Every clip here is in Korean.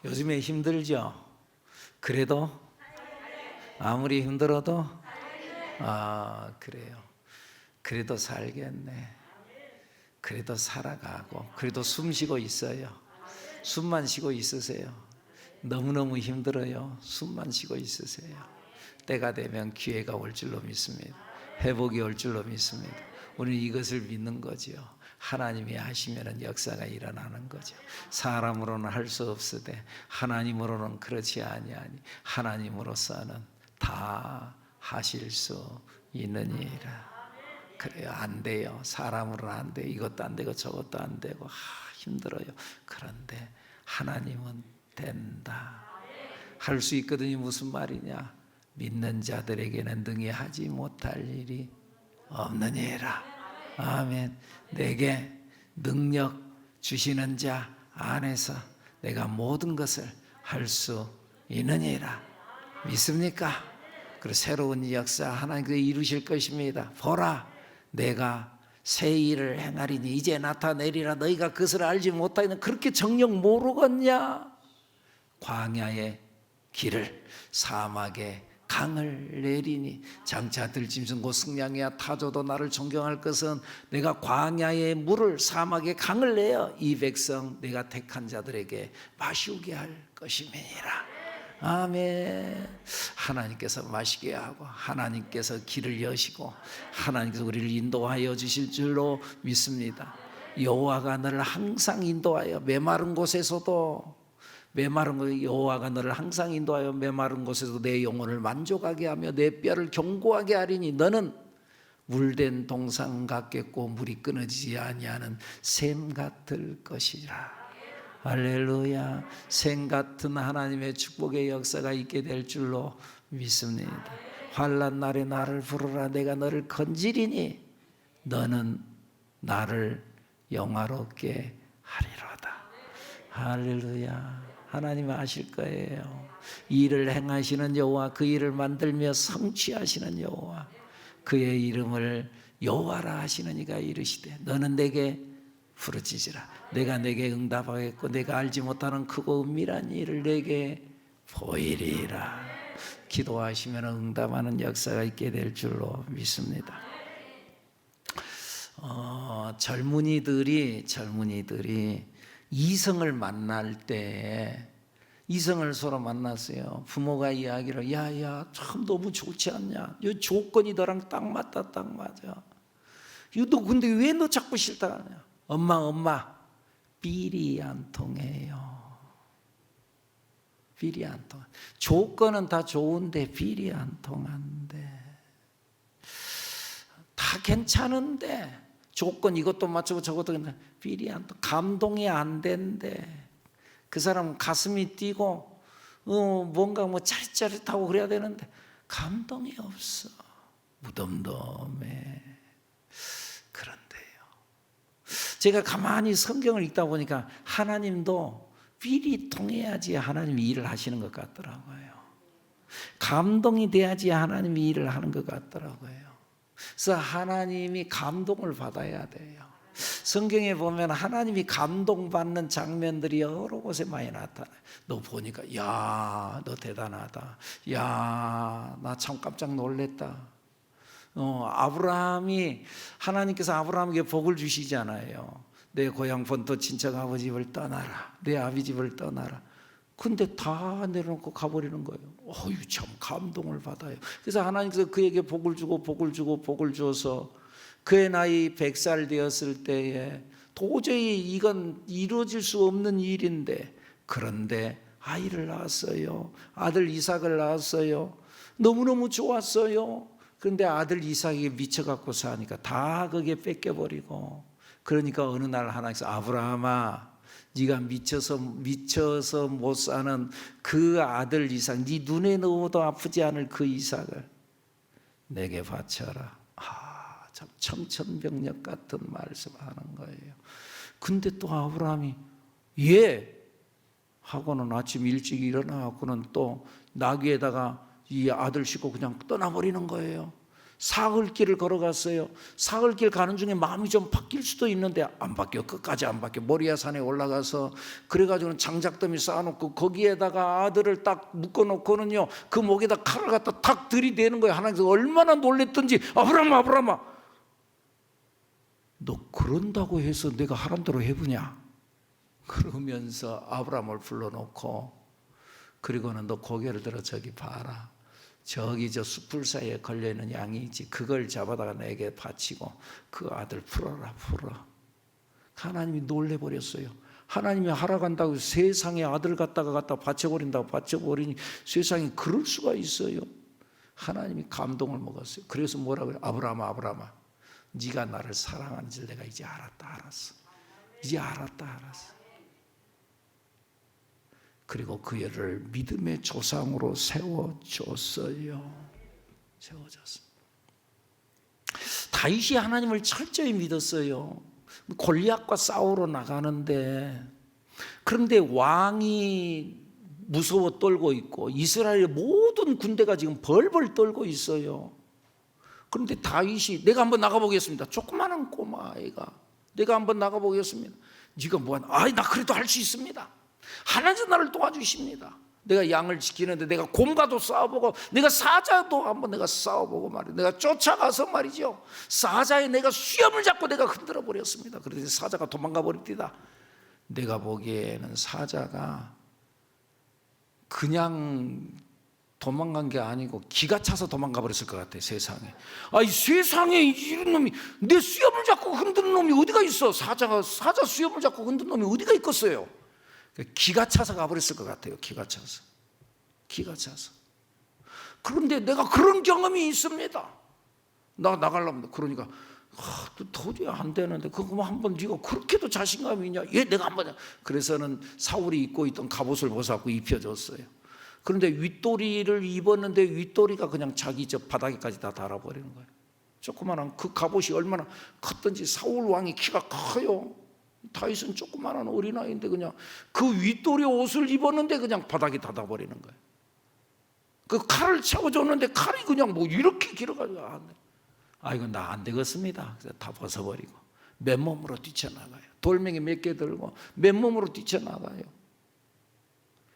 요즘에 힘들죠? 그래도 아무리 힘들어도 그래요. 그래도 살겠네. 그래도 살아가고 그래도 숨 쉬고 있어요. 숨만 쉬고 있으세요. 너무너무 힘들어요. 숨만 쉬고 있으세요. 때가 되면 기회가 올 줄로 믿습니다. 회복이 올 줄로 믿습니다. 우리는 이것을 믿는 거죠. 하나님이 하시면 역사가 일어나는 거죠. 사람으로는 할 수 없으되 하나님으로는 그렇지 아니하니 하나님으로서는 다 하실 수 있느니라. 그래요. 안 돼요. 사람으로는 안 돼요. 이것도 안 되고 저것도 안 되고 힘들어요. 그런데 하나님은 된다. 할 수 있거든요. 무슨 말이냐? 믿는 자들에게는 능히 하지 못할 일이 없느니라. 아멘. 내게 능력 주시는 자 안에서 내가 모든 것을 할 수 있느니라. 믿습니까? 그리고 새로운 역사 하나님께서 이루실 것입니다. 보라, 내가 새 일을 행하리니 이제 나타내리라. 너희가 그것을 알지 못하니 그렇게 정녕 모르겠냐? 광야의 길을, 사막의 강을 내리니 장차 들짐승 곧 승냥이야 타조도 나를 존경할 것은 내가 광야의 물을 사막의 강을 내어 이 백성 내가 택한 자들에게 마시우게 할 것임이니라. 아멘. 하나님께서 마시게 하고 하나님께서 길을 여시고 하나님께서 우리를 인도하여 주실 줄로 믿습니다. 여호와가 너를 항상 인도하여 메마른 곳에서도 여호와가 너를 항상 인도하여 메마른 곳에서 내 영혼을 만족하게 하며 내 뼈를 견고하게 하리니 너는 물된 동상 같겠고 물이 끊어지지 아니하는 샘 같을 것이라. 할렐루야. 샘 같은 하나님의 축복의 역사가 있게 될 줄로 믿습니다. 환난 날에 나를 부르라. 내가 너를 건지리니 너는 나를 영화롭게 하리로다. 할렐루야. 하나님 아실 거예요. 이 일을 행하시는 여호와, 그 일을 만들며 성취하시는 여호와, 그의 이름을 여호와라 하시는 이가 이르시되 너는 내게 부르짖으라. 내가 내게 응답하겠고 내가 알지 못하는 크고 은밀한 일을 내게 보이리라. 기도하시면 응답하는 역사가 있게 될 줄로 믿습니다. 젊은이들이 이성을 만날 때 이성을 서로 만났어요. 부모가 이야기를 야야 참 너무 좋지 않냐? 이 조건이 너랑 딱 맞다 딱 맞아. 이거 너 근데 왜 너 자꾸 싫다 하냐? 엄마 삘이 안 통해요. 삘이 안 통해. 조건은 다 좋은데 삘이 안 통한대. 다 괜찮은데 조건 이것도 맞추고 저것도 괜찮은데 삘이 안 통. 감동이 안 된대. 그 사람은 가슴이 뛰고 뭔가 뭐 짜릿짜릿하고 그래야 되는데 감동이 없어. 무덤덤해. 그런데요, 제가 가만히 성경을 읽다 보니까 하나님도 삘이 통해야지 하나님이 일을 하시는 것 같더라고요. 감동이 돼야지 하나님이 일을 하는 것 같더라고요. 그래서 하나님이 감동을 받아야 돼요. 성경에 보면 하나님이 감동받는 장면들이 여러 곳에 많이 나타나요. 너 보니까 야, 너 대단하다. 야, 나 참 깜짝 놀랬다. 하나님께서 아브라함에게 복을 주시잖아요. 내 고향 본토 친척 아버지 집을 떠나라. 내 아비 집을 떠나라. 근데 다 내려놓고 가버리는 거예요. 참 감동을 받아요. 그래서 하나님께서 그에게 복을 주어서 그의 나이 100살 되었을 때에 도저히 이건 이루어질 수 없는 일인데, 그런데 아이를 낳았어요. 아들 이삭을 낳았어요. 너무너무 좋았어요. 그런데 아들 이삭이 미쳐갖고 사니까 다 거기에 뺏겨버리고, 그러니까 어느 날 하나님께서 아브라함아, 네가 미쳐서 못 사는 그 아들 이삭, 네 눈에 넣어도 아프지 않을 그 이삭을 내게 바쳐라. 참 청천벽력 같은 말씀하는 거예요. 근데 또 아브라함이 예 하고는 아침 일찍 일어나고는 또 나귀에다가 이 아들 싣고 그냥 떠나버리는 거예요. 사흘길을 걸어갔어요. 사흘길 가는 중에 마음이 좀 바뀔 수도 있는데 안 바뀌어. 끝까지 안 바뀌어. 모리아 산에 올라가서 그래가지고는 장작더미 쌓아놓고 거기에다가 아들을 딱 묶어놓고는요, 그 목에다 칼을 갖다 탁 들이대는 거예요. 하나님께서 얼마나 놀랬던지. 아브라함아, 아브라함아, 너 그런다고 해서 내가 하란 대로 해보냐? 그러면서 아브라함을 불러놓고, 그리고는 너 고개를 들어 저기 봐라. 저기 저 숯불 사이에 걸려있는 양이 있지. 그걸 잡아다가 내게 바치고 그 아들 풀어라, 풀어. 하나님이 놀래버렸어요. 하나님이 하라 간다고 세상에 아들 갖다 바쳐버린다고 바쳐버리니 세상에 그럴 수가 있어요. 하나님이 감동을 먹었어요. 그래서 뭐라 그래요? 아브라함아, 아브라함아, 네가 나를 사랑하는지 내가 이제 알았어. 이제 알았어. 그리고 그를 믿음의 조상으로 세워줬어요. 세워졌어요. 다윗이 하나님을 철저히 믿었어요. 골리앗과 싸우러 나가는데, 그런데 왕이 무서워 떨고 있고 이스라엘의 모든 군대가 지금 벌벌 떨고 있어요. 그런데 다윗이 내가 한번 나가보겠습니다. 조그마한 꼬마아이가 내가 한번 나가보겠습니다. 네가 뭐하나? 나 그래도 할 수 있습니다. 하나님께서 나를 도와주십니다. 내가 양을 지키는데 내가 곰과도 싸워보고 내가 사자도 한번 내가 싸워보고 말이에요. 내가 쫓아가서 말이죠, 사자에 내가 수염을 잡고 내가 흔들어 버렸습니다. 그래서 사자가 도망가 버립니다. 내가 보기에는 사자가 그냥 도망간 게 아니고 기가 차서 도망가 버렸을 것 같아요. 세상에. 이 세상에 이런 놈이 내 수염을 잡고 흔드는 놈이 어디가 있어? 사자 수염을 잡고 흔드는 놈이 어디가 있겠어요? 기가 차서 가버렸을 것 같아요. 기가 차서. 그런데 내가 그런 경험이 있습니다. 나 나가려면 그러니까 도저히 안 되는데 그거 한번 네가 그렇게도 자신감이 있냐? 내가 한번. 그래서는 사울이 입고 있던 갑옷을 벗어갖고 입혀줬어요. 그런데 윗도리를 입었는데 윗도리가 그냥 자기 저 바닥에까지 다 달아버리는 거예요. 조그만한 그 갑옷이 얼마나 컸던지. 사울 왕이 키가 커요. 다윗은 조그만한 어린아이인데 그냥 그 윗도리 옷을 입었는데 그냥 바닥에 닫아버리는 거예요. 그 칼을 채워줬는데 칼이 그냥 뭐 이렇게 길어가지고 이건 나 안 되겠습니다. 그래서 다 벗어버리고 맨몸으로 뛰쳐나가요. 돌멩이 몇 개 들고 맨몸으로 뛰쳐나가요.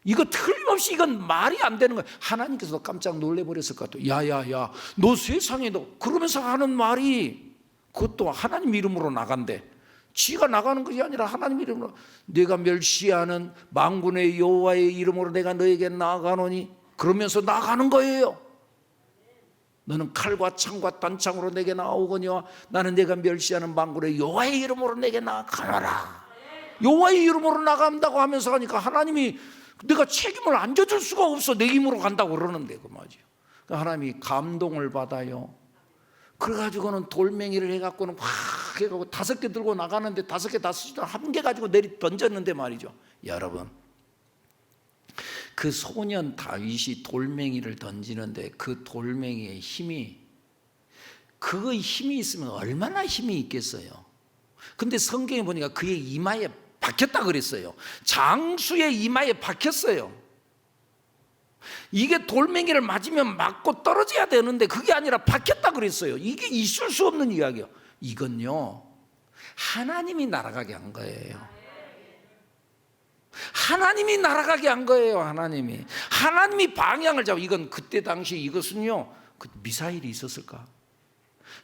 이거 틀림없이 이건 말이 안 되는 거예요. 하나님께서도 깜짝 놀래버렸을 것 같아요. 야야야, 너 세상에 너 그러면서 하는 말이 그것도 하나님 이름으로 나간대. 지가 나가는 것이 아니라 하나님 이름으로, 내가 멸시하는 만군의 여호와의 이름으로 내가 너에게 나아가노니, 그러면서 나가는 거예요. 너는 칼과 창과 단창으로 내게 나오거니와 나는 내가 멸시하는 만군의 여호와의 이름으로 내게 나아가노라. 여호와의 이름으로 나간다고 하면서 하니까 하나님이 내가 책임을 안 져줄 수가 없어. 내 힘으로 간다고 그러는데 그 말이에요. 하나님이 감동을 받아요. 그래가지고는 돌멩이를 해갖고는 확 해갖고 5개 들고 나가는데 5개 다 쓰지도 1개 가지고 내리 던졌는데 말이죠. 여러분, 그 소년 다윗이 돌멩이를 던지는데 그 돌멩이의 힘이, 그거의 힘이 있으면 얼마나 힘이 있겠어요. 근데 성경에 보니까 그의 이마에 박혔다 그랬어요. 장수의 이마에 박혔어요. 이게 돌멩이를 맞으면 맞고 떨어져야 되는데 그게 아니라 박혔다 그랬어요. 이게 있을 수 없는 이야기예요. 이건요, 하나님이 날아가게 한 거예요. 하나님이 날아가게 한 거예요. 하나님이 방향을 잡고. 이건 그때 당시 이것은요, 미사일이 있었을까?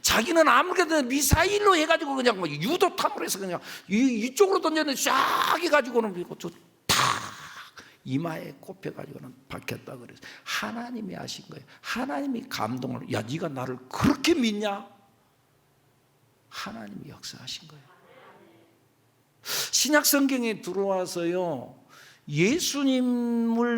자기는 아무래도 미사일로 해가지고 그냥 뭐 유도탄으로 해서 그냥 이쪽으로 던졌는데 쫙 해가지고는 탁 이마에 꼽혀가지고는 박혔다 그래서 하나님이 하신 거예요. 하나님이 감동을, 야 네가 나를 그렇게 믿냐? 하나님이 역사하신 거예요. 신약 성경에 들어와서요, 예수님의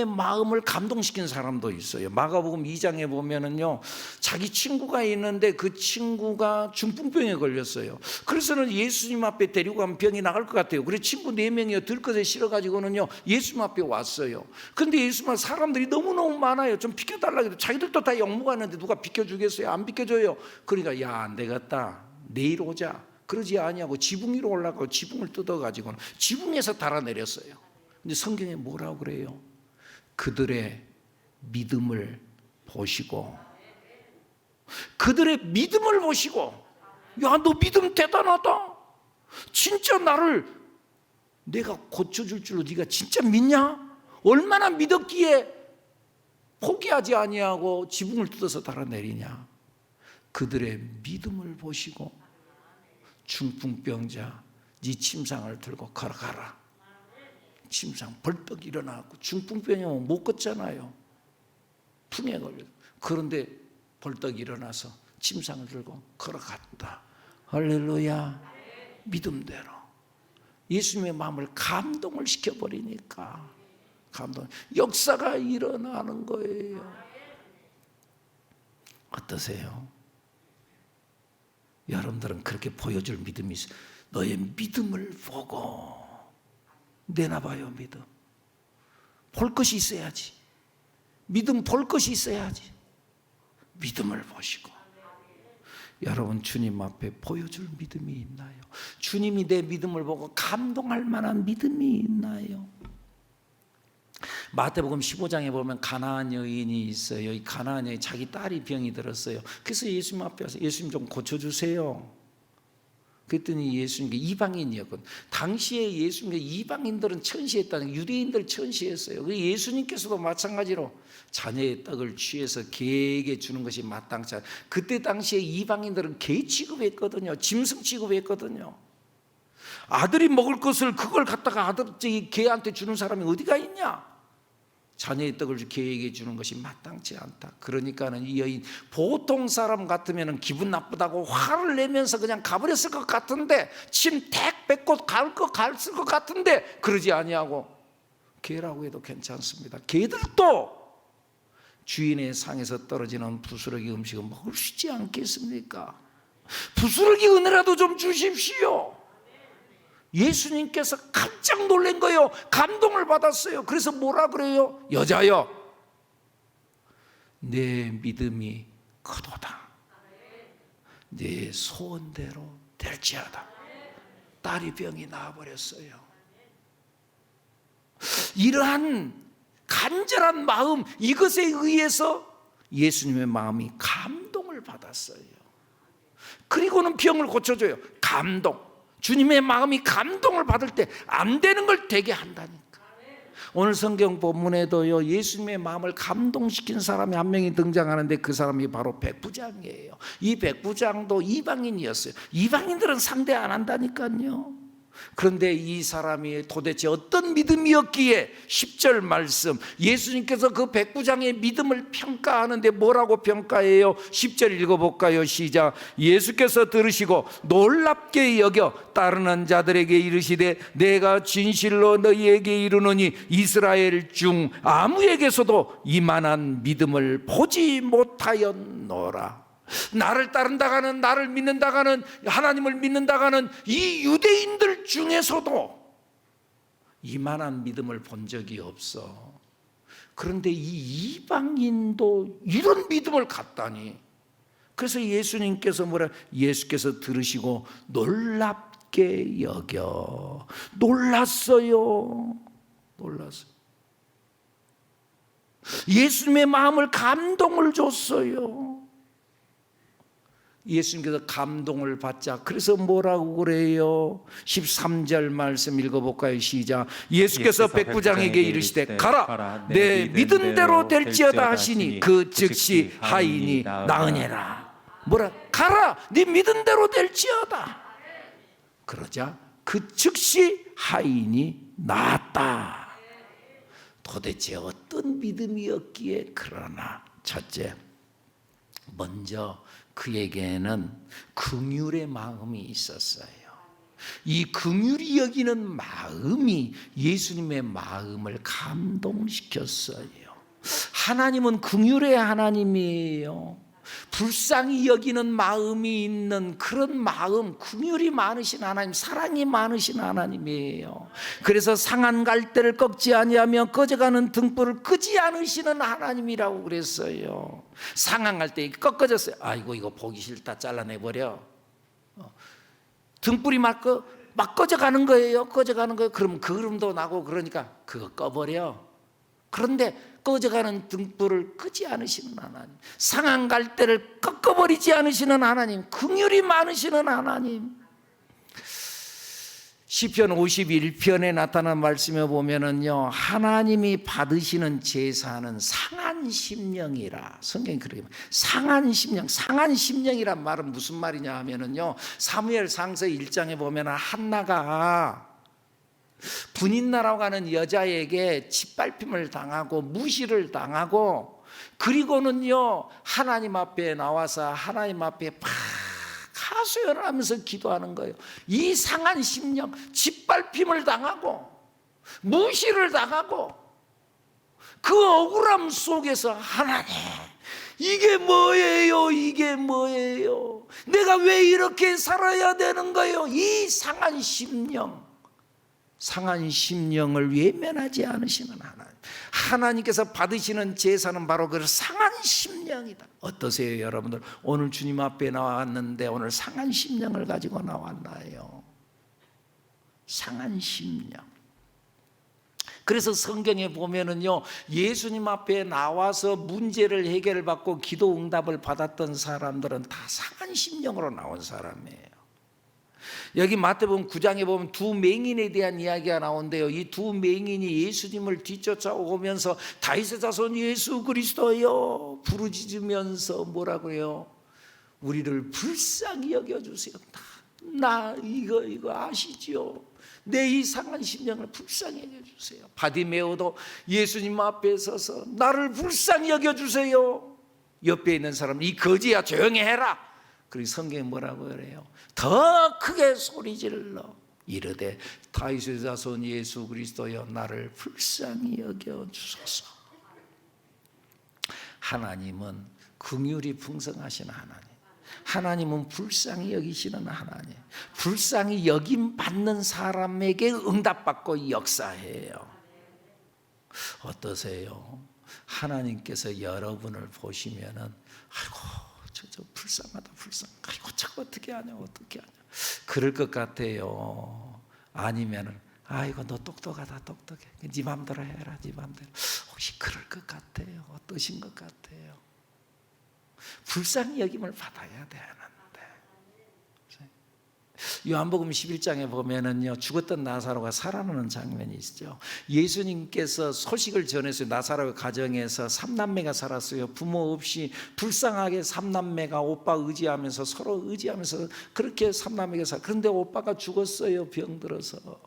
마음을 감동시킨 사람도 있어요. 마가복음 2장에 보면은요, 자기 친구가 있는데 그 친구가 중풍병에 걸렸어요. 그래서는 예수님 앞에 데리고 가면 병이 나갈 것 같아요. 그래서 친구 4명이 들것에 실어가지고는요 예수님 앞에 왔어요. 근데 예수님 앞에 사람들이 너무너무 많아요. 좀 비켜달라고 해도 자기들도 다 영무하는데 누가 비켜주겠어요? 안 비켜줘요. 그러니까 야, 안 되겠다, 내일 오자. 그러지 아니하고 지붕 위로 올라가고 지붕을 뜯어가지고는 지붕에서 달아내렸어요. 근데 성경에 뭐라고 그래요? 그들의 믿음을 보시고 그들의 믿음을 보시고, 야, 너 믿음 대단하다. 진짜 내가 고쳐줄 줄로 네가 진짜 믿냐? 얼마나 믿었기에 포기하지 아니하고 지붕을 뜯어서 달아내리냐? 그들의 믿음을 보시고 중풍병자, 네 침상을 들고 걸어가라. 침상 벌떡 일어나고, 중풍병이면 못 걷잖아요. 풍에 걸려. 그런데 벌떡 일어나서 침상을 들고 걸어갔다. 할렐루야. 믿음대로 예수님의 마음을 감동을 시켜버리니까 역사가 일어나는 거예요. 어떠세요? 여러분들은 그렇게 보여줄 믿음이 있어요. 너의 믿음을 보고 내놔봐요. 믿음 볼 것이 있어야지. 믿음 볼 것이 있어야지. 믿음을 보시고, 여러분 주님 앞에 보여줄 믿음이 있나요? 주님이 내 믿음을 보고 감동할 만한 믿음이 있나요? 마태복음 15장에 보면 가나안 여인이 있어요. 이 가나안 여인, 자기 딸이 병이 들었어요. 그래서 예수님 앞에 와서 예수님 좀 고쳐주세요. 그랬더니 예수님께, 이방인이었거든. 당시에 예수님께 이방인들은 천시했다는, 유대인들 천시했어요. 예수님께서도 마찬가지로 자녀의 떡을 취해서 개에게 주는 것이 마땅치 않아요. 그때 당시에 이방인들은 개 취급했거든요. 짐승 취급했거든요. 아들이 먹을 것을 그걸 갖다가 개한테 주는 사람이 어디가 있냐? 자녀의 떡을 개에게 주는 것이 마땅치 않다. 그러니까는 이 여인, 보통 사람 같으면 기분 나쁘다고 화를 내면서 그냥 가버렸을 것 같은데, 침 택 뱉고 갔을 것 같은데, 그러지 아니하고 개라고 해도 괜찮습니다. 개들도 주인의 상에서 떨어지는 부스러기 음식은 먹을 수 있지 않겠습니까? 부스러기 은혜라도 좀 주십시오. 예수님께서 깜짝 놀란 거예요. 감동을 받았어요. 그래서 뭐라 그래요? 여자여, 내 믿음이 크도다. 내 소원대로 될지어다. 딸이 병이 나아버렸어요. 이러한 간절한 마음, 이것에 의해서 예수님의 마음이 감동을 받았어요. 그리고는 병을 고쳐줘요. 감동. 주님의 마음이 감동을 받을 때 안 되는 걸 되게 한다니까. 오늘 성경 본문에도요, 예수님의 마음을 감동시킨 사람이 한 명이 등장하는데, 그 사람이 바로 백부장이에요. 이 백부장도 이방인이었어요. 이방인들은 상대 안 한다니까요. 그런데 이 사람이 도대체 어떤 믿음이었기에 10절 말씀, 예수님께서 그 백부장의 믿음을 평가하는데 뭐라고 평가해요? 10절 읽어볼까요? 시작. 예수께서 들으시고 놀랍게 여겨 따르는 자들에게 이르시되, 내가 진실로 너희에게 이르노니 이스라엘 중 아무에게서도 이만한 믿음을 보지 못하였노라. 나를 따른다가는, 나를 믿는다가는, 하나님을 믿는다가는 이 유대인들 중에서도 이만한 믿음을 본 적이 없어. 그런데 이 이방인도 이런 믿음을 갖다니. 그래서 예수님께서 예수께서 들으시고 놀랍게 여겨. 놀랐어요. 예수님의 마음을 감동을 줬어요. 예수님께서 감동을 받자. 그래서 뭐라고 그래요? 13절 말씀 읽어볼까요? 시작. 예수께서 백부장에게 이르시되 가라, 내 믿은 대로 될지어다 하시니 그 즉시 하인이 나으니라. 가라, 네 믿은 대로 될지어다. 그러자 그 즉시 하인이 나았다. 도대체 어떤 믿음이었기에? 그러나 첫째, 먼저 그에게는 긍휼의 마음이 있었어요. 이 긍휼히 여기는 마음이 예수님의 마음을 감동시켰어요. 하나님은 긍휼의 하나님이에요. 불쌍히 여기는 마음이 있는 그런 마음, 긍휼이 많으신 하나님, 사랑이 많으신 하나님이에요. 그래서 상한 갈대를 꺾지 아니하며 꺼져가는 등불을 끄지 않으시는 하나님이라고 그랬어요. 상한 갈대 꺾어졌어요. 아이고, 이거 보기 싫다, 잘라내버려. 등불이 막 꺼져가는 거예요. 그럼 그름도 나고 그러니까 그거 꺼버려. 그런데 꺼져가는 등불을 끄지 않으시는 하나님, 상한 갈대를 꺾어버리지 않으시는 하나님, 긍휼이 많으시는 하나님. 시편 51편에 나타난 말씀에 보면은요, 하나님이 받으시는 제사는 상한 심령이라. 성경이 그렇게 말해요. 상한 심령. 상한 심령이란 말은 무슨 말이냐 하면은요, 사무엘상서 1장에 보면은 한나가 분인나라고 하는 여자에게 짓밟힘을 당하고 무시를 당하고, 그리고는요 하나님 앞에 나와서 하나님 앞에 막 하소연하면서 기도하는 거예요. 이 상한 심령, 짓밟힘을 당하고 무시를 당하고 그 억울함 속에서 하나님, 이게 뭐예요? 이게 뭐예요? 내가 왜 이렇게 살아야 되는 거예요? 이 상한 심령, 상한 심령을 외면하지 않으시는 하나님. 하나님께서 받으시는 제사는 바로 그 상한 심령이다. 어떠세요 여러분들? 오늘 주님 앞에 나왔는데 오늘 상한 심령을 가지고 나왔나요? 상한 심령. 그래서 성경에 보면은요, 예수님 앞에 나와서 문제를 해결받고 기도 응답을 받았던 사람들은 다 상한 심령으로 나온 사람이에요. 여기 마태복음 9장에 보면 두 맹인에 대한 이야기가 나오는데요, 이 두 맹인이 예수님을 뒤쫓아오면서 다윗의 자손 예수 그리스도여 부르짖으면서 뭐라고 해요? 우리를 불쌍히 여겨주세요. 나 이거 아시죠? 내 이 상한 심령을 불쌍히 여겨주세요. 바디메오도 예수님 앞에 서서 나를 불쌍히 여겨주세요. 옆에 있는 사람, 이 거지야 조용히 해라. 그리고 성경에 뭐라고 그래요? 더 크게 소리질러 이르되 다윗의 자손 예수 그리스도여 나를 불쌍히 여겨주소서. 하나님은 긍휼이 풍성하신 하나님, 하나님은 불쌍히 여기시는 하나님, 불쌍히 여김 받는 사람에게 응답받고 역사해요. 어떠세요? 하나님께서 여러분을 보시면은 아이고 저 불쌍하다, 아이고 저거 어떻게 하냐, 그럴 것 같아요. 아니면은 아이고 너 똑똑하다, 똑똑해, 네 맘대로 해라, 네 맘대로. 혹시 그럴 것 같아요? 어떠신 것 같아요? 불쌍히 여김을 받아야 되는데. 요한복음 11장에 보면은요, 죽었던 나사로가 살아나는 장면이 있죠. 예수님께서 소식을 전했어요. 나사로 가정에서 3남매가 살았어요. 부모 없이 불쌍하게 3남매가 오빠 의지하면서 서로 의지하면서 그렇게 3남매가 살았어요. 그런데 오빠가 죽었어요, 병들어서.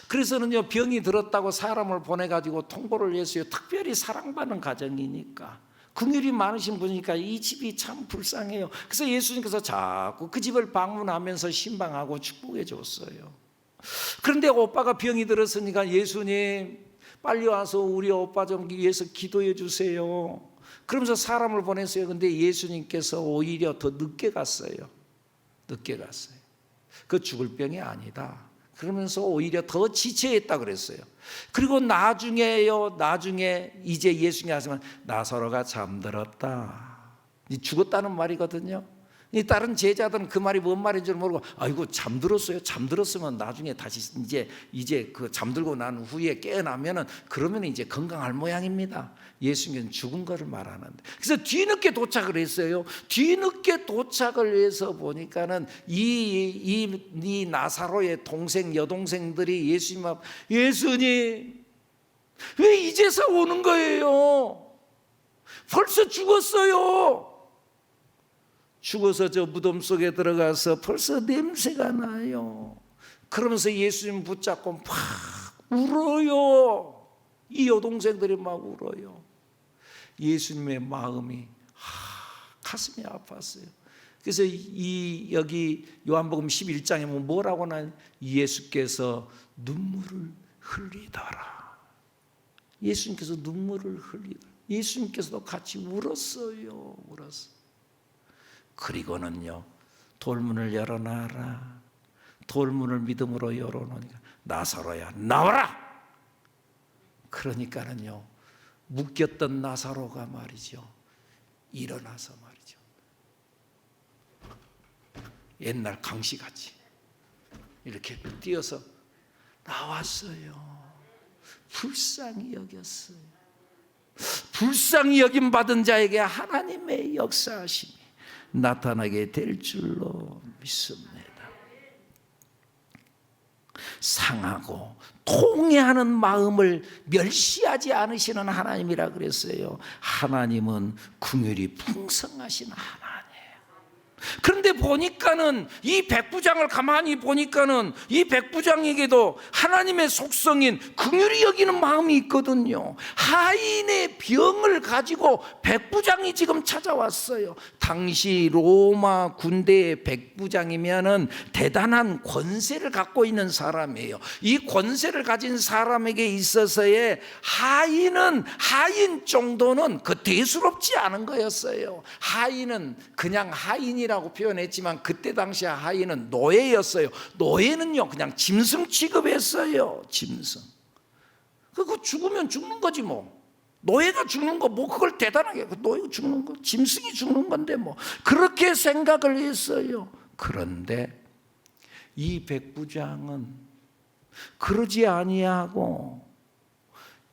그래서는요, 병이 들었다고 사람을 보내가지고 통보를 했어요. 특별히 사랑받는 가정이니까, 긍휼이 많으신 분이니까 이 집이 참 불쌍해요. 그래서 예수님께서 자꾸 그 집을 방문하면서 신방하고 축복해 줬어요. 그런데 오빠가 병이 들었으니까 예수님 빨리 와서 우리 오빠 좀 위해서 기도해 주세요. 그러면서 사람을 보냈어요. 그런데 예수님께서 오히려 더 늦게 갔어요. 그 죽을 병이 아니다. 그러면서 오히려 더 지체했다 그랬어요. 그리고 나중에 이제 예수님이 하시면 나사로가 잠들었다, 죽었다는 말이거든요. 이 다른 제자들은 그 말이 뭔 말인 줄 모르고 아이고 잠들었어요. 잠들었으면 나중에 다시 이제 그 잠들고 난 후에 깨어나면은 그러면 이제 건강할 모양입니다. 예수님은 죽은 것을 말하는데, 그래서 뒤늦게 도착을 했어요. 뒤늦게 도착을 해서 보니까는 이 나사로의 동생 여동생들이 예수님 앞, 예수님 왜 이제서 오는 거예요? 벌써 죽었어요. 죽어서 저 무덤 속에 들어가서 벌써 냄새가 나요. 그러면서 예수님 붙잡고 막 울어요. 이 여동생들이 막 울어요. 예수님의 마음이 가슴이 아팠어요. 그래서 여기 요한복음 11장에 뭐라고 하나, 예수께서 눈물을 흘리더라. 예수님께서 눈물을 흘리더라. 예수님께서도 같이 울었어요. 그리고는요, 돌문을 열어놔라. 돌문을 믿음으로 열어놓으니까 나사로야 나와라. 그러니까는요, 묶였던 나사로가 말이죠, 일어나서 말이죠, 옛날 강시같이 이렇게 뛰어서 나왔어요. 불쌍히 여겼어요. 불쌍히 여김 받은 자에게 하나님의 역사하심이 나타나게 될 줄로 믿습니다. 상하고 통회하는 마음을 멸시하지 않으시는 하나님이라 그랬어요. 하나님은 긍휼이 풍성하신 하나님. 그런데 보니까는 이 백부장을 가만히 보니까는 이 백부장에게도 하나님의 속성인 긍휼히 여기는 마음이 있거든요. 하인의 병을 가지고 백부장이 지금 찾아왔어요. 당시 로마 군대의 백부장이면은 대단한 권세를 갖고 있는 사람이에요. 이 권세를 가진 사람에게 있어서의 하인은 하인 정도는 그 대수롭지 않은 거였어요. 하인은 그냥 하인이라고 표현했지만 그때 당시 하인은 노예였어요. 노예는요 그냥 짐승 취급했어요. 짐승. 그거 죽으면 죽는 거지 뭐. 노예가 죽는 거 뭐 그걸 대단하게, 노예가 죽는 거 짐승이 죽는 건데 뭐 그렇게 생각을 했어요. 그런데 이 백부장은 그러지 아니하고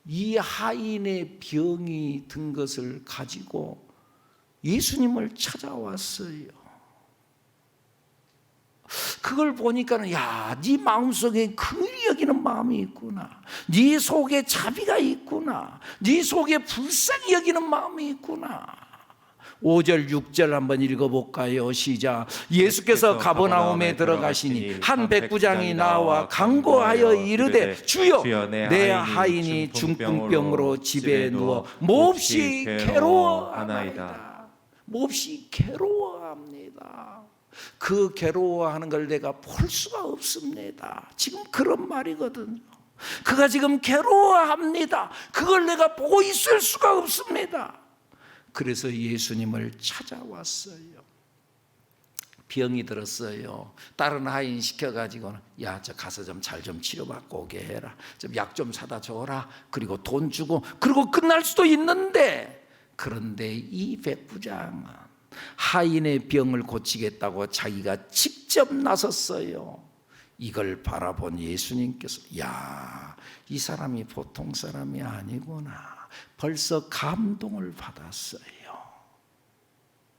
이 하인의 병이 든 것을 가지고 예수님을 찾아왔어요. 그걸 보니까는 야, 네 마음속에 긍휼히 여기는 마음이 있구나. 네 속에 자비가 있구나. 네 속에 불쌍히 여기는 마음이 있구나. 5절 6절 한번 읽어볼까요? 시작. 예수께서 가버나움에 들어가시니 한 백부장이 나와 간구하여 이르되 주여 내 하인이 중풍병으로 집에 누워 몹시 괴로워하나이다. 몹시 괴로워합니다. 그 괴로워하는 걸 내가 볼 수가 없습니다. 지금 그런 말이거든요. 그가 지금 괴로워합니다. 그걸 내가 보고 있을 수가 없습니다. 그래서 예수님을 찾아왔어요. 병이 들었어요. 다른 하인 시켜가지고는 야, 저 가서 좀 잘 좀 치료받고 오게 해라. 좀 약 좀 사다 줘라. 그리고 돈 주고 그리고 끝날 수도 있는데, 그런데 이 백부장은 하인의 병을 고치겠다고 자기가 직접 나섰어요. 이걸 바라본 예수님께서 야, 이 사람이 보통 사람이 아니구나. 벌써 감동을 받았어요.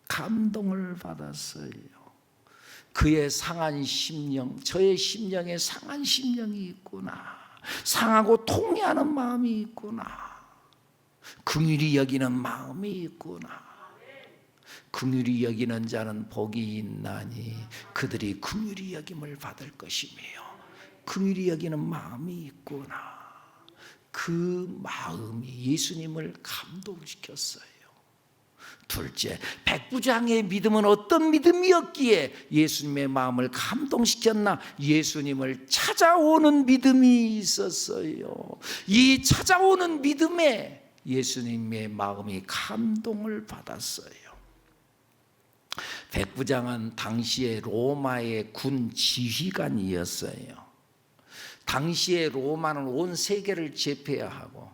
감동을 받았어요. 그의 상한 심령, 저의 심령에 상한 심령이 있구나. 상하고 통회하는 마음이 있구나. 긍휼히 여기는 마음이 있구나. 긍휼히 여기는 자는 복이 있나니 그들이 긍휼히 여김을 받을 것이며, 긍휼히 여기는 마음이 있구나. 그 마음이 예수님을 감동시켰어요. 둘째, 백부장의 믿음은 어떤 믿음이었기에 예수님의 마음을 감동시켰나? 예수님을 찾아오는 믿음이 있었어요. 이 찾아오는 믿음에 예수님의 마음이 감동을 받았어요. 백부장은 당시에 로마의 군 지휘관이었어요. 당시에 로마는 온 세계를 제패해야 하고,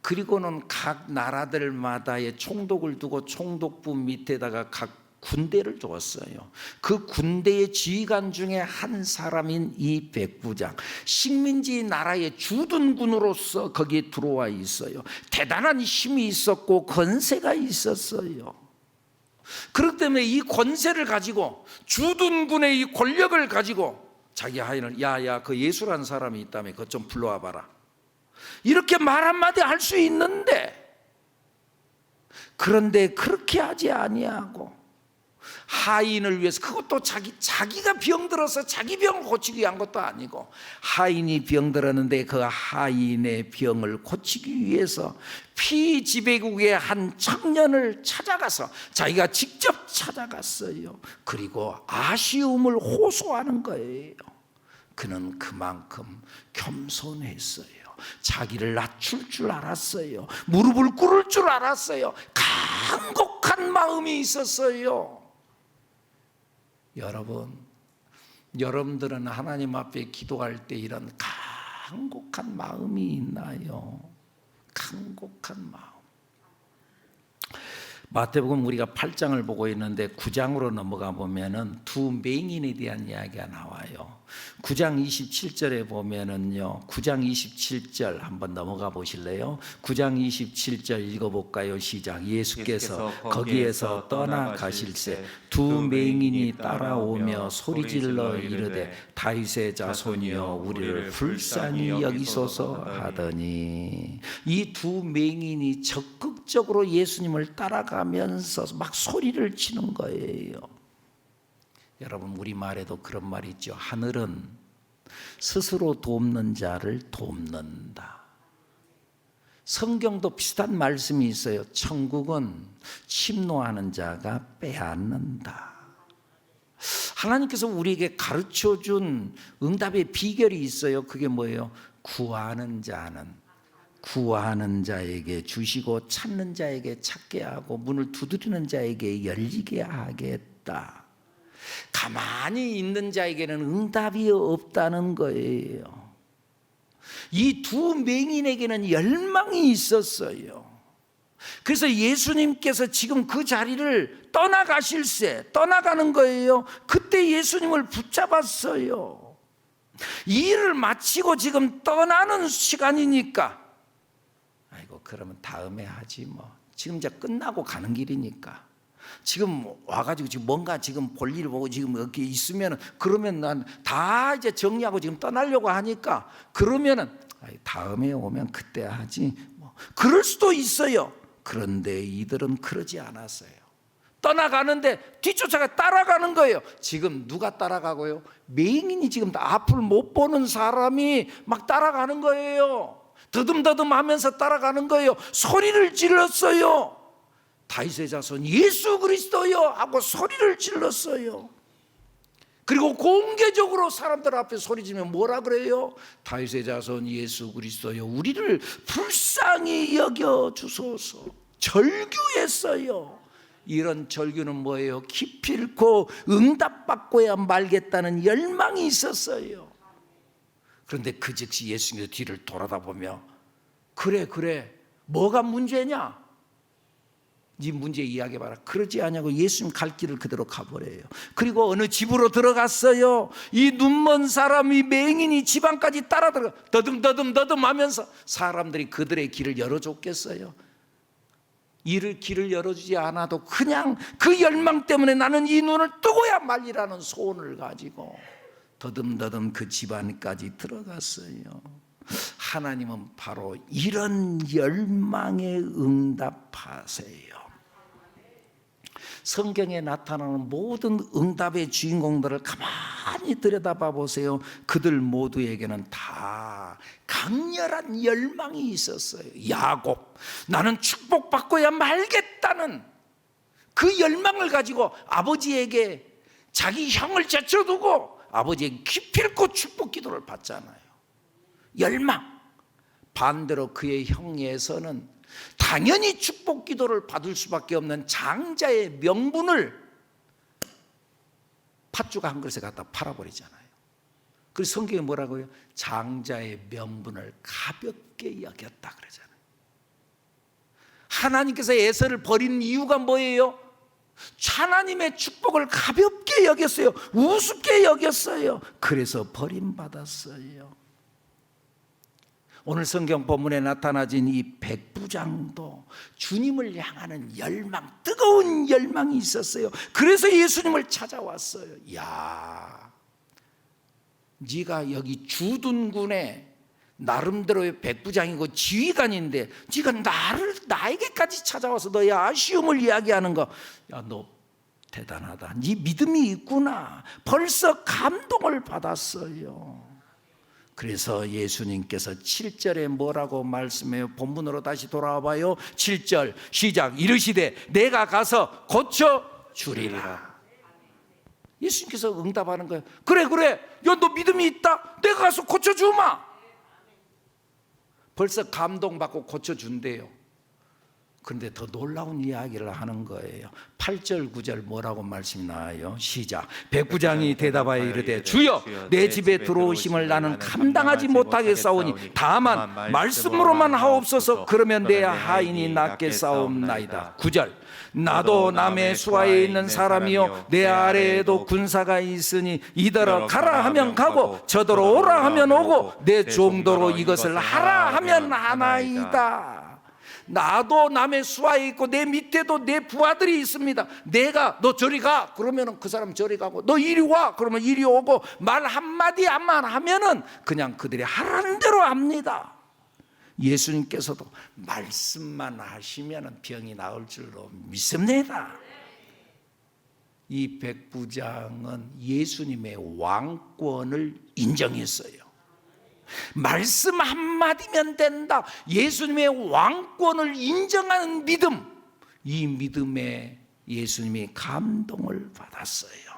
그리고는 각 나라들마다의 총독을 두고 총독부 밑에다가 각 군대를 두었어요. 그 군대의 지휘관 중에 한 사람인 이 백부장, 식민지 나라의 주둔군으로서 거기에 들어와 있어요. 대단한 힘이 있었고 권세가 있었어요. 그렇기 때문에 이 권세를 가지고, 주둔군의 이 권력을 가지고 자기 하인을 야야 그 예수라는 사람이 있다며 그것 좀 불러와 봐라, 이렇게 말 한마디 할 수 있는데, 그런데 그렇게 하지 아니하고 하인을 위해서, 그것도 자기가 병들어서 자기 병을 고치기 위한 것도 아니고, 하인이 병들었는데 그 하인의 병을 고치기 위해서 피지배국의 한 청년을 찾아가서 자기가 직접 찾아갔어요. 그리고 아쉬움을 호소하는 거예요. 그는 그만큼 겸손했어요. 자기를 낮출 줄 알았어요. 무릎을 꿇을 줄 알았어요. 간곡한 마음이 있었어요. 여러분들은 하나님 앞에 기도할 때 이런 간곡한 마음이 있나요? 간곡한 마음. 마태복음 우리가 8장을 보고 있는데 9장으로 넘어가 보면은 두 맹인에 대한 이야기가 나와요. 9장 27절에 보면은요, 9장 27절 한번 넘어가 보실래요? 9장 27절 읽어볼까요? 시작. 예수께서 거기에서 떠나가실새 두 맹인이 따라오며 소리질러 이르되 다윗의 자손이여 우리를 불쌍히 여기소서 하더니, 이 두 맹인이 적극적으로 예수님을 따라가면서 막 소리를 치는 거예요. 여러분, 우리말에도 그런 말이 있죠. 하늘은 스스로 돕는 자를 돕는다. 성경도 비슷한 말씀이 있어요. 천국은 침노하는 자가 빼앗는다. 하나님께서 우리에게 가르쳐준 응답의 비결이 있어요. 그게 뭐예요? 구하는 자에게 주시고 찾는 자에게 찾게 하고 문을 두드리는 자에게 열리게 하겠다. 가만히 있는 자에게는 응답이 없다는 거예요. 이 두 맹인에게는 열망이 있었어요. 그래서 예수님께서 지금 그 자리를 떠나가는 거예요. 그때 예수님을 붙잡았어요. 이 일을 마치고 지금 떠나는 시간이니까, 아이고 그러면 다음에 하지 뭐, 지금 이제 끝나고 가는 길이니까, 지금 와가지고 지금 뭔가 지금 볼 일 보고 지금 이렇게 있으면, 그러면 난 다 이제 정리하고 지금 떠나려고 하니까, 그러면은 다음에 오면 그때 하지 뭐, 그럴 수도 있어요. 그런데 이들은 그러지 않았어요. 떠나가는데 뒤쫓아가 따라가는 거예요. 지금 누가 따라가고요? 맹인이 지금 앞을 못 보는 사람이 막 따라가는 거예요. 더듬더듬 하면서 따라가는 거예요. 소리를 질렀어요. 다윗의 자손 예수 그리스도요 하고 소리를 질렀어요. 그리고 공개적으로 사람들 앞에 소리 지르면 뭐라 그래요? 다윗의 자손 예수 그리스도요 우리를 불쌍히 여겨주소서. 절규했어요. 이런 절규는 뭐예요? 기필코 응답받고야 말겠다는 열망이 있었어요. 그런데 그 즉시 예수님께서 뒤를 돌아다보며 그래 뭐가 문제냐? 네 문제 이야기해봐라. 그러지 않냐고 예수님 갈 길을 그대로 가버려요. 그리고 어느 집으로 들어갔어요. 이 눈먼 사람이 맹인이 집안까지 따라 들어가 더듬 하면서 사람들이 그들의 길을 열어줬겠어요? 길을 열어주지 않아도 그냥 그 열망 때문에 나는 이 눈을 뜨고야 말리라는 소원을 가지고 더듬 그 집안까지 들어갔어요. 하나님은 바로 이런 열망에 응답하세요. 성경에 나타나는 모든 응답의 주인공들을 가만히 들여다봐 보세요. 그들 모두에게는 다 강렬한 열망이 있었어요. 야곱, 나는 축복받고야 말겠다는 그 열망을 가지고 아버지에게 자기 형을 제쳐두고 아버지에게 기필코 축복 기도를 받잖아요. 열망. 반대로 그의 형 에서는 당연히 축복 기도를 받을 수밖에 없는 장자의 명분을 팥죽 한 그릇에 갖다 팔아버리잖아요. 그래서 성경에 뭐라고요? 장자의 명분을 가볍게 여겼다 그러잖아요. 하나님께서 에서를 버린 이유가 뭐예요? 하나님의 축복을 가볍게 여겼어요. 우습게 여겼어요. 그래서 버림받았어요. 오늘 성경 본문에 나타나진 이 백부장도 주님을 향하는 열망, 뜨거운 열망이 있었어요. 그래서 예수님을 찾아왔어요. 야, 네가 여기 주둔군의 나름대로의 백부장이고 지휘관인데 네가 나에게까지 찾아와서 너의 아쉬움을 이야기하는 거, 야, 너 대단하다. 네 믿음이 있구나. 벌써 감동을 받았어요. 그래서 예수님께서 7절에 뭐라고 말씀해요? 본문으로 다시 돌아와 봐요. 7절 시작. 이르시되 내가 가서 고쳐주리라. 예수님께서 응답하는 거예요. 그래 야, 너 믿음이 있다? 내가 가서 고쳐주마. 벌써 감동받고 고쳐준대요. 그런데 더 놀라운 이야기를 하는 거예요. 8절 9절 뭐라고 말씀이 나와요? 시작. 백부장이 대답하여 이르되 주여 내 집에 들어오심을 나는 감당하지 못하겠사오니 다만 말씀으로만 하옵소서. 그러면 내 하인이 낫게 싸움나이다. 9절. 나도 남의 수하에 있는 사람이요 내 아래에도 군사가 있으니 이더러 가라 하면 가고 저더러 오라 하면 오고 내 종도로 이것을 하라 하면 하나이다. 나도 남의 수하에 있고 내 밑에도 내 부하들이 있습니다. 내가 너 저리 가 그러면 그 사람 저리 가고, 너 이리 와 그러면 이리 오고, 말 한마디 안만 하면은 그냥 그들이 하라는 대로 합니다. 예수님께서도 말씀만 하시면 병이 나을 줄로 믿습니다. 이 백부장은 예수님의 왕권을 인정했어요. 말씀 한마디면 된다. 예수님의 왕권을 인정하는 믿음, 이 믿음에 예수님이 감동을 받았어요.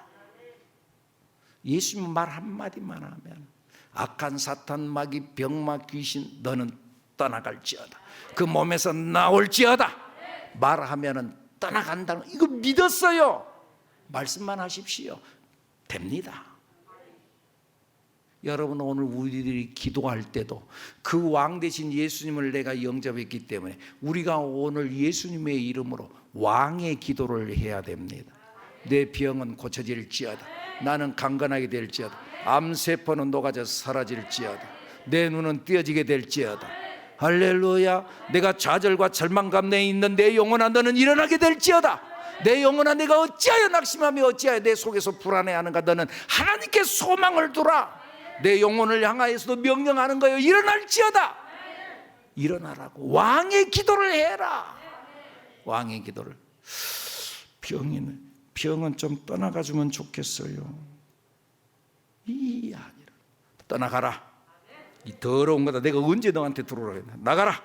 예수님 말 한마디만 하면 악한 사탄, 마귀, 병마, 귀신 너는 떠나갈지어다, 그 몸에서 나올지어다 말하면은 떠나간다는, 이거 믿었어요. 말씀만 하십시오. 됩니다. 여러분, 오늘 우리들이 기도할 때도 그 왕 대신 예수님을 내가 영접했기 때문에 우리가 오늘 예수님의 이름으로 왕의 기도를 해야 됩니다. 내 병은 고쳐질지어다, 나는 강건하게 될지어다, 암세포는 녹아져 사라질지어다, 내 눈은 띄어지게 될지어다, 할렐루야. 내가 좌절과 절망감 내에 있는 내 영혼아 너는 일어나게 될지어다, 내 영혼아 내가 어찌하여 낙심하며 어찌하여 내 속에서 불안해하는가, 너는 하나님께 소망을 두라. 내 영혼을 향하여서도 명령하는 거예요. 일어날지어다. 일어나라고. 왕의 기도를 해라. 왕의 기도를. 병은 좀 떠나가주면 좋겠어요. 이 아니라 떠나가라. 이 더러운 거다. 내가 언제 너한테 들어오라 했나. 나가라.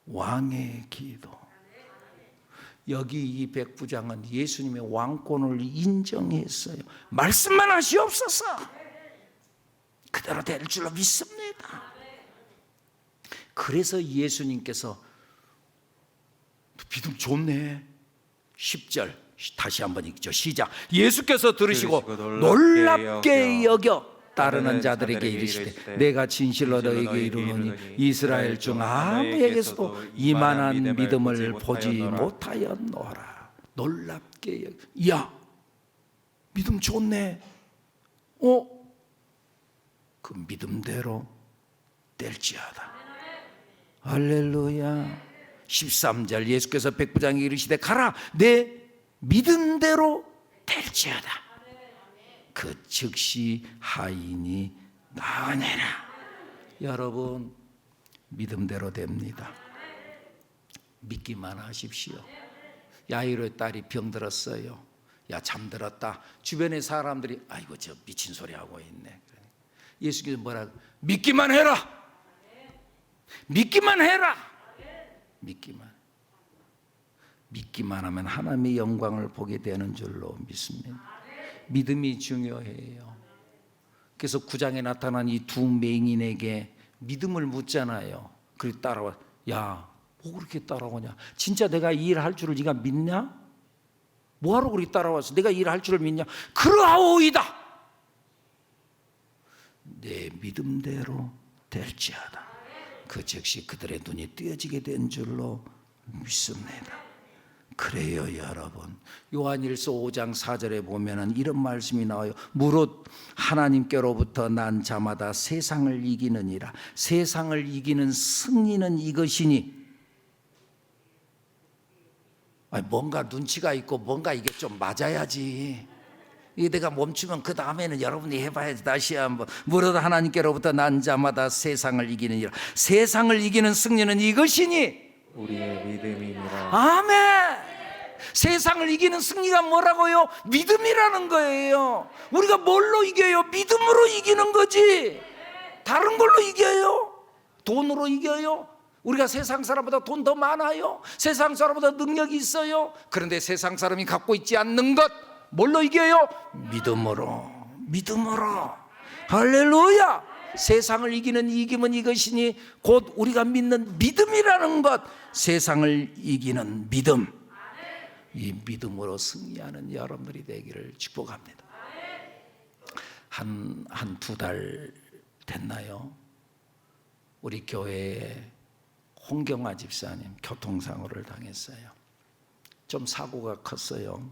왕의 기도. 여기 이 백부장은 예수님의 왕권을 인정했어요. 말씀만 하시옵소서. 그대로 될 줄로 믿습니다. 그래서 예수님께서 믿음 좋네. 10절 다시 한번 읽죠. 시작. 예수께서 들으시고 놀랍게 여겨 따르는 자들에게 이르시되 내가 진실로 너에게 이르노니 이스라엘 중 아무에게서도 이만한 믿음을 보지 못하였노라. 놀랍게 여겨. 야, 믿음 좋네. 그 믿음대로 될지어다. 할렐루야. 13절 예수께서 백부장에게 이르시되 가라, 내 믿음대로 될지어다. 그 즉시 하인이 나으니라. 여러분, 믿음대로 됩니다. 믿기만 하십시오. 야이로의 딸이 병들었어요. 야, 잠들었다. 주변의 사람들이 아이고 저 미친 소리 하고 있네. 예수께서 뭐라고? 믿기만 해라. 믿기만 해라. 믿기만 하면 하나님의 영광을 보게 되는 줄로 믿습니다. 믿음이 중요해요. 그래서 9장에 나타난 이 두 맹인에게 믿음을 묻잖아요. 그리고 따라와. 야, 뭐 그렇게 따라오냐? 진짜 내가 이 일을 할 줄을 네가 믿냐? 뭐하러 그렇게 따라와서 내가 이 일을 할 줄을 믿냐? 그러하오이다. 내 믿음대로 될지어다. 그 즉시 그들의 눈이 띄어지게 된 줄로 믿습니다. 그래요, 여러분. 요한일서 5장 4절에 보면은 이런 말씀이 나와요. 무릇 하나님께로부터 난 자마다 세상을 이기느니라. 세상을 이기는 승리는 이것이니. 뭔가 눈치가 있고 뭔가 이게 좀 맞아야지. 이게 내가 멈추면 그 다음에는 여러분이 해봐야지. 다시 한번. 무릇 하나님께로부터 난 자마다 세상을 이기느니라. 세상을 이기는 승리는 이것이니 우리의 믿음이니라. 아멘. 세상을 이기는 승리가 뭐라고요? 믿음이라는 거예요. 우리가 뭘로 이겨요? 믿음으로 이기는 거지. 다른 걸로 이겨요? 돈으로 이겨요? 우리가 세상 사람보다 돈 더 많아요? 세상 사람보다 능력이 있어요? 그런데 세상 사람이 갖고 있지 않는 것 뭘로 이겨요? 믿음으로. 할렐루야. 세상을 이기는 이김은 이것이니 곧 우리가 믿는 믿음이라는 것. 세상을 이기는 믿음. 이 믿음으로 승리하는 여러분들이 되기를 축복합니다. 한 2달 됐나요? 우리 교회에 홍경화 집사님 교통사고를 당했어요. 좀 사고가 컸어요.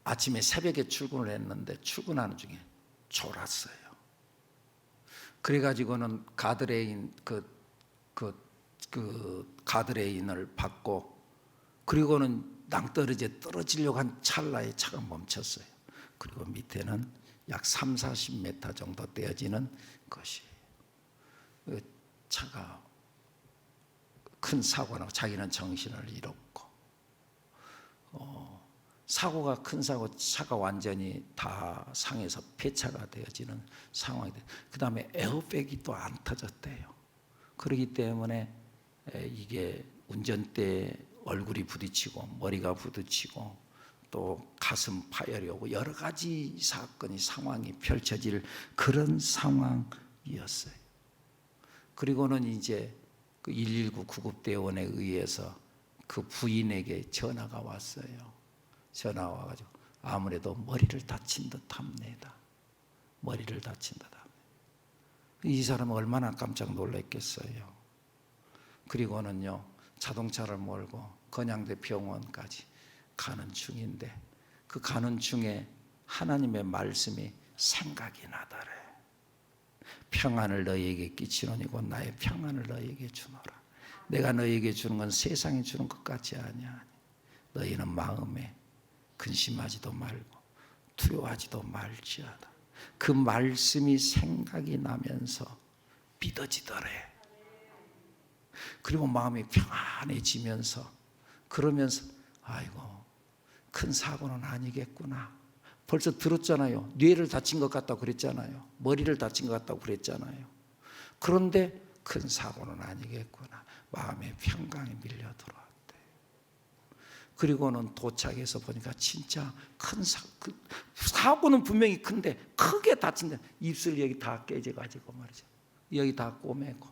아침에 새벽에 출근을 했는데 출근하는 중에 졸았어요. 그래가지고는 가드레인 가드레인을 받고, 그리고는 낭떠러지에 떨어지려고 한 찰나에 차가 멈췄어요. 그리고 밑에는 약 30-40m 정도 떼어지는 것이, 차가 큰 사고 나고 자기는 정신을 잃었고, 사고가 큰 사고, 차가 완전히 다 상해서 폐차가 되어지는 상황이 돼. 그 다음에 에어백이 또 안 터졌대요. 그렇기 때문에 이게 운전대에 얼굴이 부딪히고 머리가 부딪히고 또 가슴 파열이 오고 여러 가지 사건이, 상황이 펼쳐질 그런 상황이었어요. 그리고는 이제 그 119 구급대원에 의해서 그 부인에게 전화가 왔어요. 전화가 와가지고 아무래도 머리를 다친 듯합니다. 머리를 다친 듯합니다. 이 사람은 얼마나 깜짝 놀랐겠어요. 그리고는요, 자동차를 몰고 건양대 병원까지 가는 중인데, 그 가는 중에 하나님의 말씀이 생각이 나더래. 평안을 너희에게 끼치노니고 나의 평안을 너희에게 주노라. 내가 너희에게 주는 건 세상이 주는 것 같지 아니하니 너희는 마음에 근심하지도 말고 두려워하지도 말지어다. 그 말씀이 생각이 나면서 믿어지더래. 그리고 마음이 평안해지면서, 그러면서 아이고 큰 사고는 아니겠구나. 벌써 들었잖아요. 뇌를 다친 것 같다고 그랬잖아요. 머리를 다친 것 같다고 그랬잖아요. 그런데 큰 사고는 아니겠구나. 마음의 평강이 밀려 들어왔대. 그리고는 도착해서 보니까 진짜 큰 사고는 분명히 큰데 크게 다친데 입술 여기 다 깨져가지고 말이죠. 여기 다 꼬매고.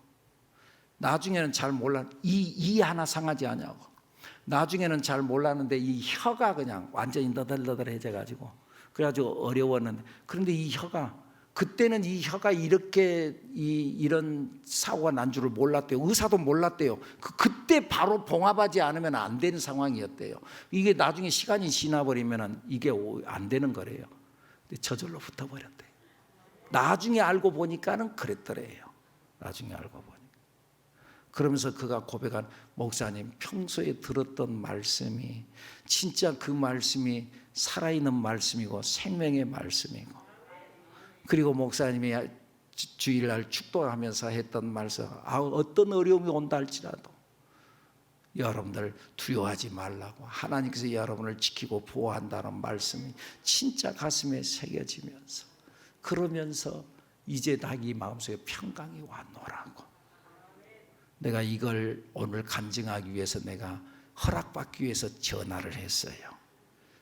나중에는 잘 몰라. 이 하나 상하지 않냐고. 나중에는 잘 몰랐는데 이 혀가 그냥 완전히 너덜너덜해져가지고, 그래가지고 어려웠는데, 그런데 이 혀가, 그때는 이 혀가 이렇게 이런 사고가 난 줄을 몰랐대요. 의사도 몰랐대요. 그때 바로 봉합하지 않으면 안 되는 상황이었대요. 이게 나중에 시간이 지나버리면 이게 안 되는 거래요. 근데 저절로 붙어버렸대요. 나중에 알고 보니까는 그랬더래요. 나중에 알고 보니까. 그러면서 그가 고백한, 목사님 평소에 들었던 말씀이 진짜 그 말씀이 살아있는 말씀이고 생명의 말씀이고, 그리고 목사님이 주일날 축도하면서 했던 말씀, 어떤 어려움이 온다 할지라도 여러분들 두려워하지 말라고, 하나님께서 여러분을 지키고 보호한다는 말씀이 진짜 가슴에 새겨지면서, 그러면서 이제 자기 마음속에 평강이 왔노라고. 내가 이걸 오늘 간증하기 위해서 내가 허락받기 위해서 전화를 했어요.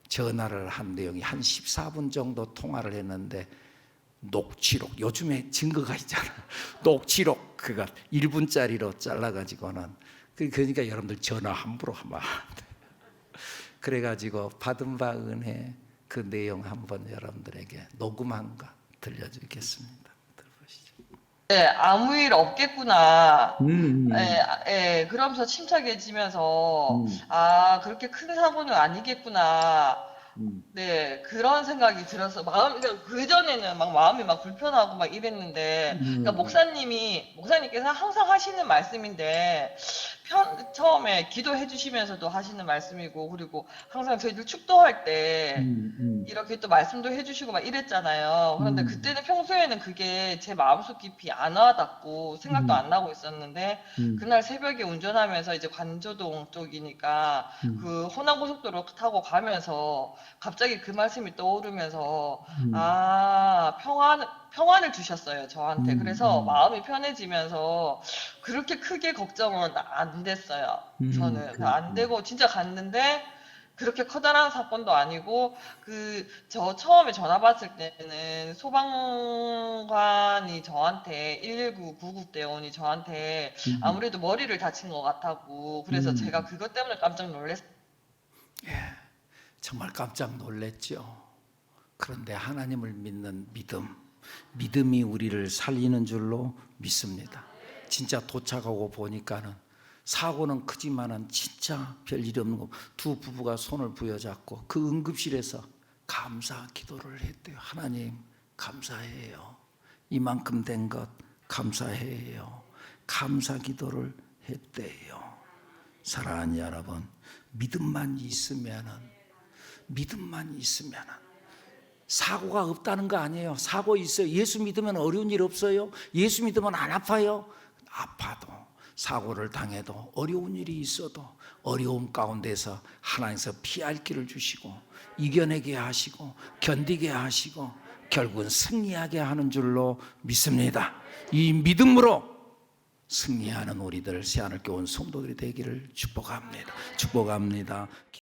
전화를 한 내용이 한 14분 정도 통화를 했는데, 녹취록, 요즘에 증거가 있잖아. 녹취록 그가 1분짜리로 잘라가지고는, 그러니까 여러분들 전화 함부로 하면 안 돼. 그래가지고 받은 바 은혜 그 내용 한번 여러분들에게 녹음한 거 들려드리겠습니다. 들어보시죠. 네, 아무 일 없겠구나. 그러면서 침착해지면서, 그렇게 큰 사고는 아니겠구나. 네, 그런 생각이 들어서 그러니까 그전에는 막 마음이 막 불편하고 막 이랬는데, 그러니까 목사님께서 항상 하시는 말씀인데, 처음에 기도해 주시면서도 하시는 말씀이고, 그리고 항상 저희들 축도할 때 이렇게 또 말씀도 해주시고 막 이랬잖아요. 그런데 그때는 평소에는 그게 제 마음속 깊이 안 와닿고 생각도 안 나고 있었는데, 그날 새벽에 운전하면서 이제 관저동 쪽이니까 그 호남고속도로 타고 가면서 갑자기 그 말씀이 떠오르면서 평안을 주셨어요, 저한테. 그래서 마음이 편해지면서 그렇게 크게 걱정은 안 됐어요. 저는 안 되고 진짜 갔는데, 그렇게 커다란 사건도 아니고 저 처음에 전화 받을 때는 소방관이 저한테 119 구급대원이 저한테 아무래도 머리를 다친 것 같다고 그래서 제가 그것 때문에 깜짝 놀랐어요. 정말 깜짝 놀랐죠. 그런데 하나님을 믿는 믿음이 우리를 살리는 줄로 믿습니다. 진짜 도착하고 보니까는 사고는 크지만은 진짜 별일이 없는 거. 두 부부가 손을 부여잡고 그 응급실에서 감사 기도를 했대요. 하나님 감사해요. 이만큼 된 것 감사해요. 감사 기도를 했대요. 사랑하는 여러분, 믿음만 있으면은 사고가 없다는 거 아니에요. 사고 있어요. 예수 믿으면 어려운 일 없어요. 예수 믿으면 안 아파요. 아파도 사고를 당해도 어려운 일이 있어도 어려움 가운데서 하나님께서 피할 길을 주시고 이겨내게 하시고 견디게 하시고 결국은 승리하게 하는 줄로 믿습니다. 이 믿음으로 승리하는 우리들 새하늘교회 온 성도들이 되기를 축복합니다.